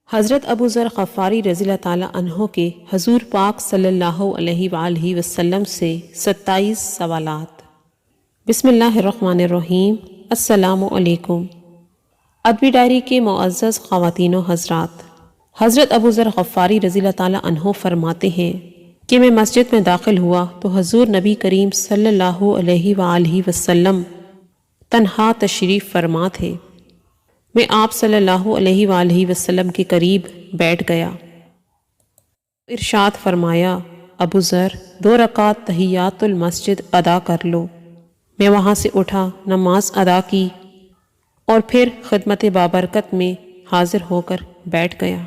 حضرت ابو ذر غفاری رضی اللہ تعالیٰ عنہ کے حضور پاک صلی اللہ علیہ وآلہ وسلم سے 27 سوالات۔ بسم اللہ الرحمن الرحیم۔ السلام علیکم۔ ادبی ڈائری کے معزز خواتین و حضرات، حضرت ابو ذر غفاری رضی اللہ تعالیٰ عنہ فرماتے ہیں کہ میں مسجد میں داخل ہوا تو حضور نبی کریم صلی اللہ علیہ وآلہ وسلم تنہا تشریف فرما تھے۔ میں آپ صلی اللہ علیہ وآلہ وسلم کے قریب بیٹھ گیا۔ ارشاد فرمایا، ابو ذر 2 رکعت تحیات المسجد ادا کر لو۔ میں وہاں سے اٹھا، نماز ادا کی اور پھر خدمت بابرکت میں حاضر ہو کر بیٹھ گیا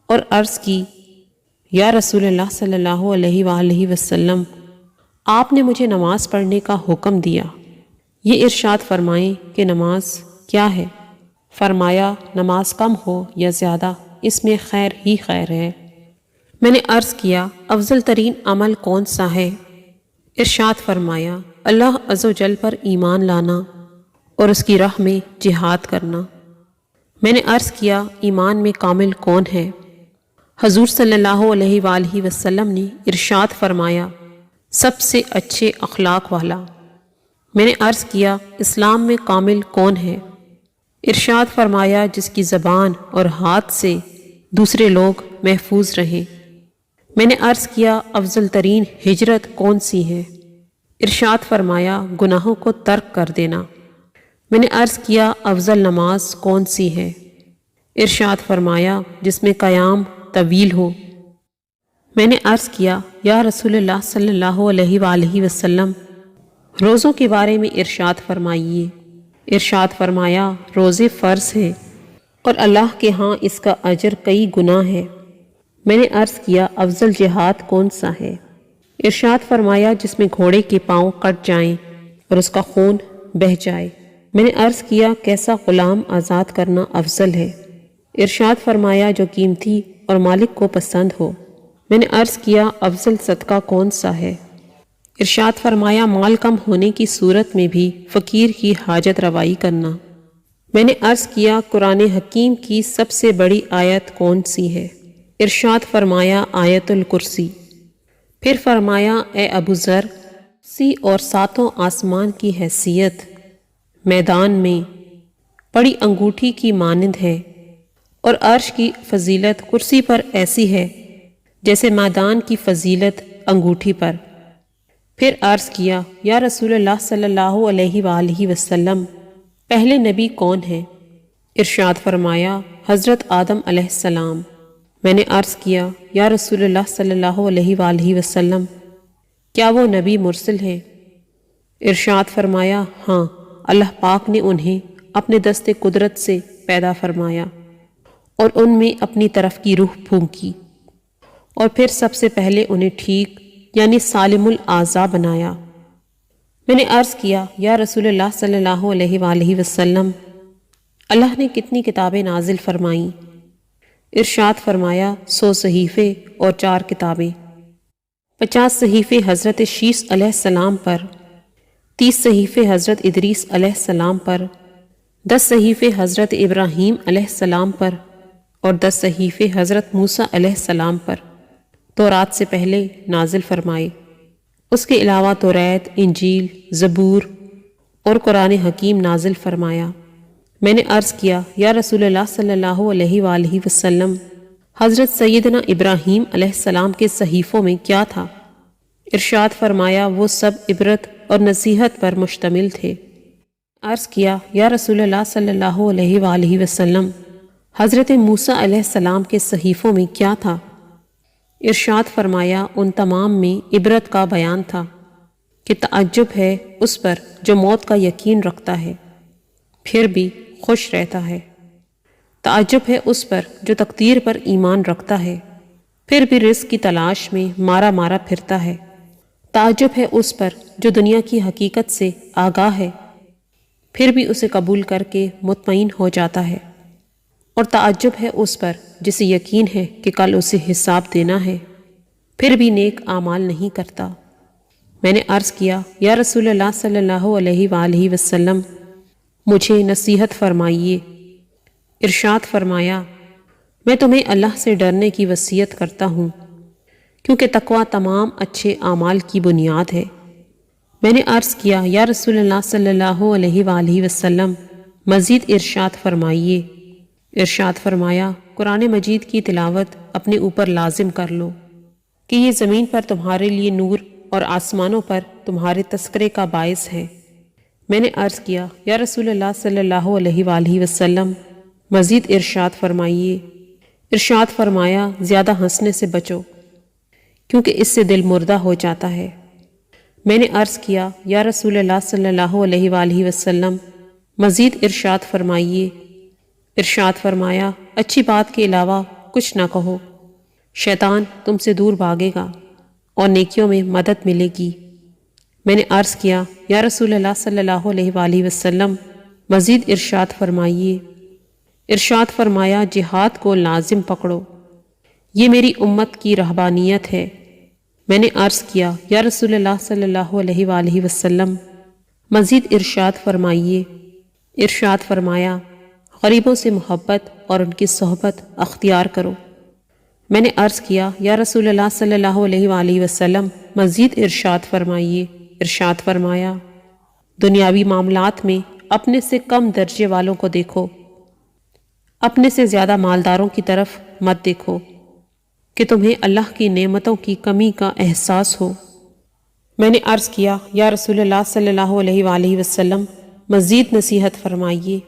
اور عرض کی، یا رسول اللہ صلی اللہ علیہ وآلہ وسلم، آپ نے مجھے نماز پڑھنے کا حکم دیا، یہ ارشاد فرمائیں کہ نماز کیا ہے؟ فرمایا، نماز کم ہو یا زیادہ، اس میں خیر ہی خیر ہے۔ میں نے عرض کیا، افضل ترین عمل کون سا ہے؟ ارشاد فرمایا، اللہ عز و جل پر ایمان لانا اور اس کی راہ میں جہاد کرنا۔ میں نے عرض کیا، ایمان میں کامل کون ہے؟ حضور صلی اللہ علیہ وآلہ وسلم نے ارشاد فرمایا، سب سے اچھے اخلاق والا۔ میں نے عرض کیا، اسلام میں کامل کون ہے؟ ارشاد فرمایا، جس کی زبان اور ہاتھ سے دوسرے لوگ محفوظ رہیں۔ میں نے عرض کیا، افضل ترین ہجرت کون سی ہے؟ ارشاد فرمایا، گناہوں کو ترک کر دینا۔ میں نے عرض کیا، افضل نماز کون سی ہے؟ ارشاد فرمایا، جس میں قیام طویل ہو۔ میں نے عرض کیا، یا رسول اللہ صلی اللہ علیہ وآلہ وسلم، روزوں کے بارے میں ارشاد فرمائیے۔ ارشاد فرمایا، روزے فرض ہیں اور اللہ کے ہاں اس کا اجر کئی گنا ہے۔ میں نے عرض کیا، افضل جہاد کون سا ہے؟ ارشاد فرمایا، جس میں گھوڑے کے پاؤں کٹ جائیں اور اس کا خون بہہ جائے۔ میں نے عرض کیا، کیسا غلام آزاد کرنا افضل ہے؟ ارشاد فرمایا، جو قیمتی اور مالک کو پسند ہو۔ میں نے عرض کیا، افضل صدقہ کون سا ہے؟ ارشاد فرمایا، مال کم ہونے کی صورت میں بھی فقیر کی حاجت روائی کرنا۔ میں نے عرض کیا، قرآن حکیم کی سب سے بڑی آیت کون سی ہے؟ ارشاد فرمایا، آیت الکرسی۔ پھر فرمایا، اے ابو ذر، کرسی اور 7 آسمان کی حیثیت میدان میں پڑی انگوٹھی کی مانند ہے، اور عرش کی فضیلت کرسی پر ایسی ہے جیسے میدان کی فضیلت انگوٹھی پر۔ پھر عرض کیا، یا رسول اللہ صلی اللہ علیہ وآلہ وسلم، پہلے نبی کون ہیں؟ ارشاد فرمایا، حضرت آدم علیہ السلام۔ میں نے عرض کیا، یا رسول اللہ صلی اللہ علیہ وآلہ وسلم، کیا وہ نبی مرسل ہیں؟ ارشاد فرمایا، ہاں، اللہ پاک نے انہیں اپنے دست قدرت سے پیدا فرمایا اور ان میں اپنی طرف کی روح پھونکی، اور پھر سب سے پہلے انہیں ٹھیک یعنی سالم الاعضاء بنایا۔ میں نے عرض کیا، یا رسول اللہ صلی اللہ علیہ وآلہ وسلم، اللہ نے کتنی کتابیں نازل فرمائیں؟ ارشاد فرمایا، 100 صحیفے اور 4 کتابیں۔ 50 صحیفے حضرت شیس علیہ السلام پر، 30 صحیفے حضرت ادریس علیہ السلام پر، 10 صحیفے حضرت ابراہیم علیہ السلام پر اور 10 صحیفے حضرت موسیٰ علیہ السلام پر تورات سے پہلے نازل فرمائے۔ اس کے علاوہ توریت، انجیل، زبور اور قرآن حکیم نازل فرمایا۔ میں نے عرض کیا، یا رسول اللہ صلی اللہ علیہ وآلہ وسلم، حضرت سیدنا ابراہیم علیہ السلام کے صحیفوں میں کیا تھا؟ ارشاد فرمایا، وہ سب عبرت اور نصیحت پر مشتمل تھے۔ عرض کیا، یا رسول اللہ صلی اللہ علیہ وآلہ وسلم، حضرت موسیٰ علیہ السلام کے صحیفوں میں کیا تھا؟ ارشاد فرمایا، ان تمام میں عبرت کا بیان تھا کہ تعجب ہے اس پر جو موت کا یقین رکھتا ہے پھر بھی خوش رہتا ہے، تعجب ہے اس پر جو تقدیر پر ایمان رکھتا ہے پھر بھی رزق کی تلاش میں مارا مارا پھرتا ہے، تعجب ہے اس پر جو دنیا کی حقیقت سے آگاہ ہے پھر بھی اسے قبول کر کے مطمئن ہو جاتا ہے، اور تعجب ہے اس پر جسے یقین ہے کہ کل اسے حساب دینا ہے پھر بھی نیک اعمال نہیں کرتا۔ میں نے عرض کیا، یا رسول اللہ صلی اللہ علیہ وآلہ وسلم، مجھے نصیحت فرمائیے۔ ارشاد فرمایا، میں تمہیں اللہ سے ڈرنے کی وصیت کرتا ہوں، کیونکہ تقوی تمام اچھے اعمال کی بنیاد ہے۔ میں نے عرض کیا، یا رسول اللہ صلی اللہ علیہ وآلہ وسلم، مزید ارشاد فرمائیے۔ ارشاد فرمایا، قرآن مجید کی تلاوت اپنے اوپر لازم کر لو کہ یہ زمین پر تمہارے لیے نور اور آسمانوں پر تمہارے تذکرے کا باعث ہے۔ میں نے عرض کیا، یا رسول اللہ صلی اللہ علیہ وآلہ وسلم، مزید ارشاد فرمائیے۔ ارشاد فرمایا، زیادہ ہنسنے سے بچو، کیونکہ اس سے دل مردہ ہو جاتا ہے۔ میں نے عرض کیا، یا رسول اللہ صلی اللہ علیہ وآلہ وسلم، مزید ارشاد فرمائیے۔ ارشاد فرمایا، اچھی بات کے علاوہ کچھ نہ کہو، شیطان تم سے دور بھاگے گا اور نیکیوں میں مدد ملے گی۔ میں نے عرض کیا، یا رسول اللہ صلی اللہ علیہ وآلہ وسلم، مزید ارشاد فرمائیے۔ ارشاد فرمایا، جہاد کو لازم پکڑو، یہ میری امت کی رہبانیت ہے۔ میں نے عرض کیا، یا رسول اللہ صلی اللہ علیہ وآلہ وسلم، مزید ارشاد فرمائیے۔ ارشاد فرمایا، غریبوں سے محبت اور ان کی صحبت اختیار کرو۔ میں نے عرض کیا، یا رسول اللہ صلی اللہ علیہ وآلہ وسلم، مزید ارشاد فرمائیے۔ ارشاد فرمایا، دنیاوی معاملات میں اپنے سے کم درجے والوں کو دیکھو، اپنے سے زیادہ مالداروں کی طرف مت دیکھو کہ تمہیں اللہ کی نعمتوں کی کمی کا احساس ہو۔ میں نے عرض کیا، یا رسول اللہ صلی اللہ علیہ وآلہ وسلم، مزید نصیحت فرمائیے۔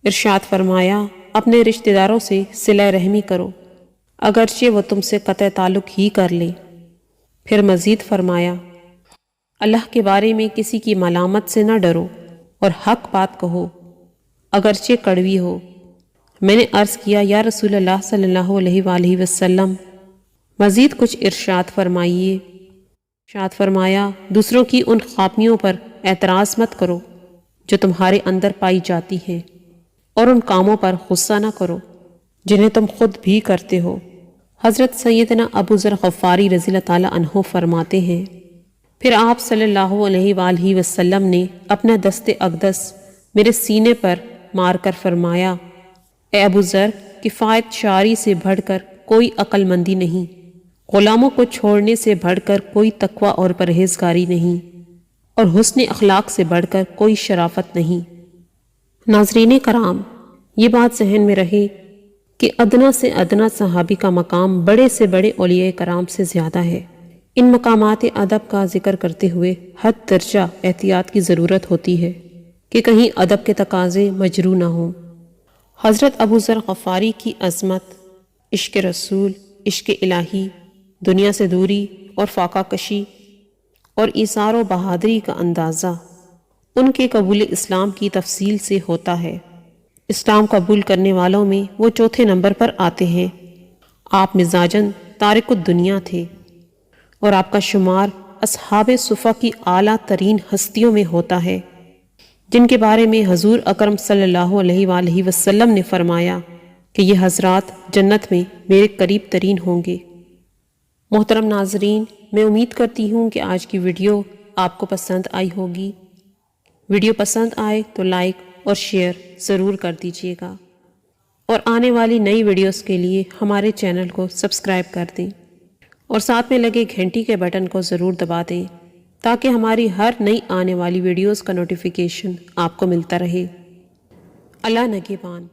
ارشاد فرمایا، اپنے رشتہ داروں سے صلہ رحمی کرو، اگرچہ وہ تم سے قطع تعلق ہی کر لیں۔ پھر مزید فرمایا، اللہ کے بارے میں کسی کی ملامت سے نہ ڈرو اور حق بات کہو، اگرچہ کڑوی ہو۔ میں نے عرض کیا، یا رسول اللہ صلی اللہ علیہ وآلہ وسلم، مزید کچھ ارشاد فرمائیے۔ ارشاد فرمایا، دوسروں کی ان خامیوں پر اعتراض مت کرو جو تمہارے اندر پائی جاتی ہیں، اور ان کاموں پر غصہ نہ کرو جنہیں تم خود بھی کرتے ہو۔ حضرت سیدنا ابو ذر غفاری رضی اللہ تعالیٰ عنہ فرماتے ہیں، پھر آپ صلی اللہ علیہ وآلہ وسلم نے اپنا دست اقدس میرے سینے پر مار کر فرمایا، اے ابو ذر، کفایت شعاری سے بڑھ کر کوئی عقل مندی نہیں، غلاموں کو چھوڑنے سے بڑھ کر کوئی تقوی اور پرہیزگاری نہیں، اور حسن اخلاق سے بڑھ کر کوئی شرافت نہیں۔ ناظرین کرام، یہ بات ذہن میں رہے کہ ادنا سے ادنا صحابی کا مقام بڑے سے بڑے اولیاء کرام سے زیادہ ہے۔ ان مقامات ادب کا ذکر کرتے ہوئے حد درجہ احتیاط کی ضرورت ہوتی ہے کہ کہیں ادب کے تقاضے مجروح نہ ہوں۔ حضرت ابو ذر غفاری کی عظمت، عشق رسول، عشق الہی، دنیا سے دوری اور فاقہ کشی اور ایثار و بہادری کا اندازہ ان کے قبول اسلام کی تفصیل سے ہوتا ہے۔ اسلام قبول کرنے والوں میں وہ چوتھے نمبر پر آتے ہیں۔ آپ مزاجاً تارک الدنیا تھے، اور آپ کا شمار اصحاب صفہ کی اعلیٰ ترین ہستیوں میں ہوتا ہے، جن کے بارے میں حضور اکرم صلی اللہ علیہ وآلہ وسلم نے فرمایا کہ یہ حضرات جنت میں میرے قریب ترین ہوں گے۔ محترم ناظرین، میں امید کرتی ہوں کہ آج کی ویڈیو آپ کو پسند آئی ہوگی۔ ویڈیو پسند آئے تو لائک اور شیئر ضرور کر دیجیے گا، اور آنے والی نئی ویڈیوز کے لیے ہمارے چینل کو سبسکرائب کر دیں، اور ساتھ میں لگے گھنٹی کے بٹن کو ضرور دبا دیں تاکہ ہماری ہر نئی آنے والی ویڈیوز کا نوٹیفیکیشن آپ کو ملتا رہے۔ اللہ نگہبان۔